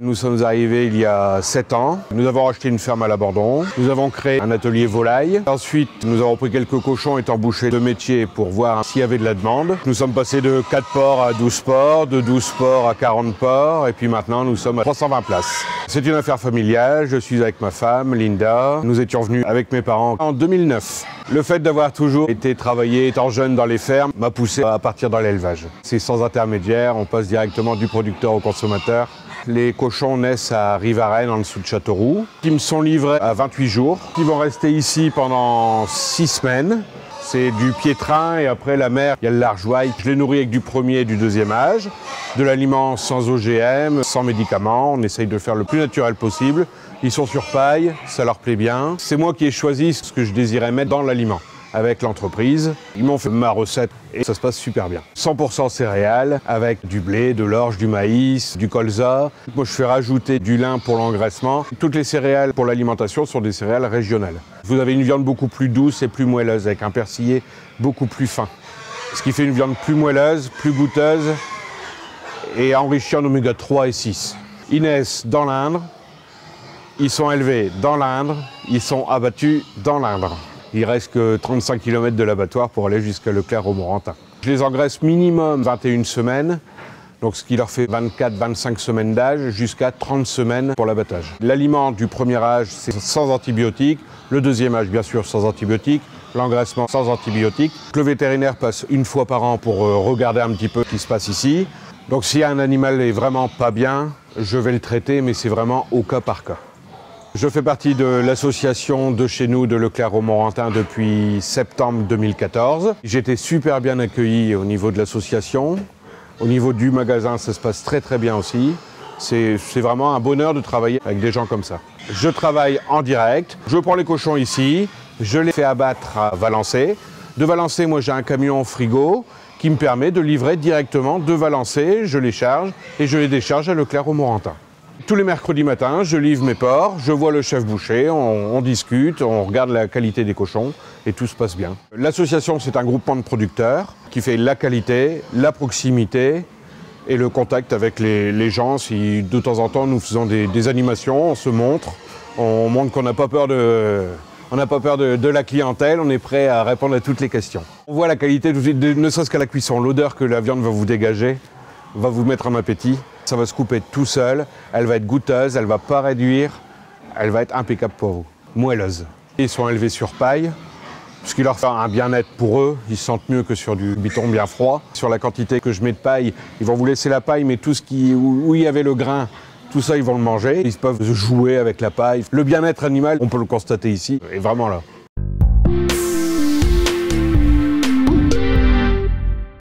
Nous sommes arrivés il y a 7 ans. Nous avons acheté une ferme à l'Abandon. Nous avons créé un atelier volaille. Ensuite, nous avons pris quelques cochons étant bouchés de métier pour voir s'il y avait de la demande. Nous sommes passés de 4 porcs à 12 porcs, de 12 porcs à 40 porcs, et puis maintenant nous sommes à 320 places. C'est une affaire familiale. Je suis avec ma femme, Linda. Nous étions venus avec mes parents en 2009. Le fait d'avoir toujours été travaillé étant jeune dans les fermes m'a poussé à partir dans l'élevage. C'est sans intermédiaire, on passe directement du producteur au consommateur. Les cochons naissent à Rivarennes, en dessous de Châteauroux. Ils me sont livrés à 28 jours. Ils vont rester ici pendant 6 semaines. C'est du pied-train et après la mère, il y a le large-ouaille. Je les nourris avec du premier et du deuxième âge, de l'aliment sans OGM, sans médicaments. On essaye de le faire le plus naturel possible. Ils sont sur paille, ça leur plaît bien. C'est moi qui ai choisi ce que je désirais mettre dans l'aliment avec l'entreprise. Ils m'ont fait ma recette et ça se passe super bien. 100% céréales avec du blé, de l'orge, du maïs, du colza. Moi, je fais rajouter du lin pour l'engraissement. Toutes les céréales pour l'alimentation sont des céréales régionales. Vous avez une viande beaucoup plus douce et plus moelleuse avec un persillé beaucoup plus fin. Ce qui fait une viande plus moelleuse, plus goûteuse et enrichie en oméga 3 et 6. Ils naissent dans l'Indre, ils sont élevés dans l'Indre, ils sont abattus dans l'Indre. Il reste que 35 km de l'abattoir pour aller jusqu'à Leclerc-Romorantin. Je les engraisse minimum 21 semaines, donc ce qui leur fait 24-25 semaines d'âge, jusqu'à 30 semaines pour l'abattage. L'aliment du premier âge, c'est sans antibiotiques. Le deuxième âge, bien sûr, sans antibiotiques. L'engraissement sans antibiotiques. Le vétérinaire passe une fois par an pour regarder un petit peu ce qui se passe ici. Donc si un animal est vraiment pas bien, je vais le traiter, mais c'est vraiment au cas par cas. Je fais partie de l'association de chez nous de Leclerc-Romorantin depuis septembre 2014. J'ai été super bien accueilli au niveau de l'association. Au niveau du magasin, ça se passe très très bien aussi. C'est vraiment un bonheur de travailler avec des gens comme ça. Je travaille en direct. Je prends les cochons ici. Je les fais abattre à Valençay. De Valençay, moi j'ai un camion frigo qui me permet de livrer directement de Valençay. Je les charge et je les décharge à Leclerc-Romorantin. Tous les mercredis matins, je livre mes porcs, je vois le chef boucher, on discute, on regarde la qualité des cochons et tout se passe bien. L'association, c'est un groupement de producteurs qui fait la qualité, la proximité et le contact avec les gens. Si de temps en temps nous faisons des animations, on se montre, on montre qu'on n'a pas peur de la clientèle, on est prêt à répondre à toutes les questions. On voit la qualité, ne serait-ce qu'à la cuisson, l'odeur que la viande va vous dégager, va vous mettre en appétit. Ça va se couper tout seul, elle va être goûteuse, elle ne va pas réduire, elle va être impeccable pour vous, moelleuse. Ils sont élevés sur paille, ce qui leur fait un bien-être pour eux, ils se sentent mieux que sur du biton bien froid. Sur la quantité que je mets de paille, ils vont vous laisser la paille, mais tout ce où il y avait le grain, tout ça ils vont le manger. Ils peuvent jouer avec la paille. Le bien-être animal, on peut le constater ici, est vraiment là.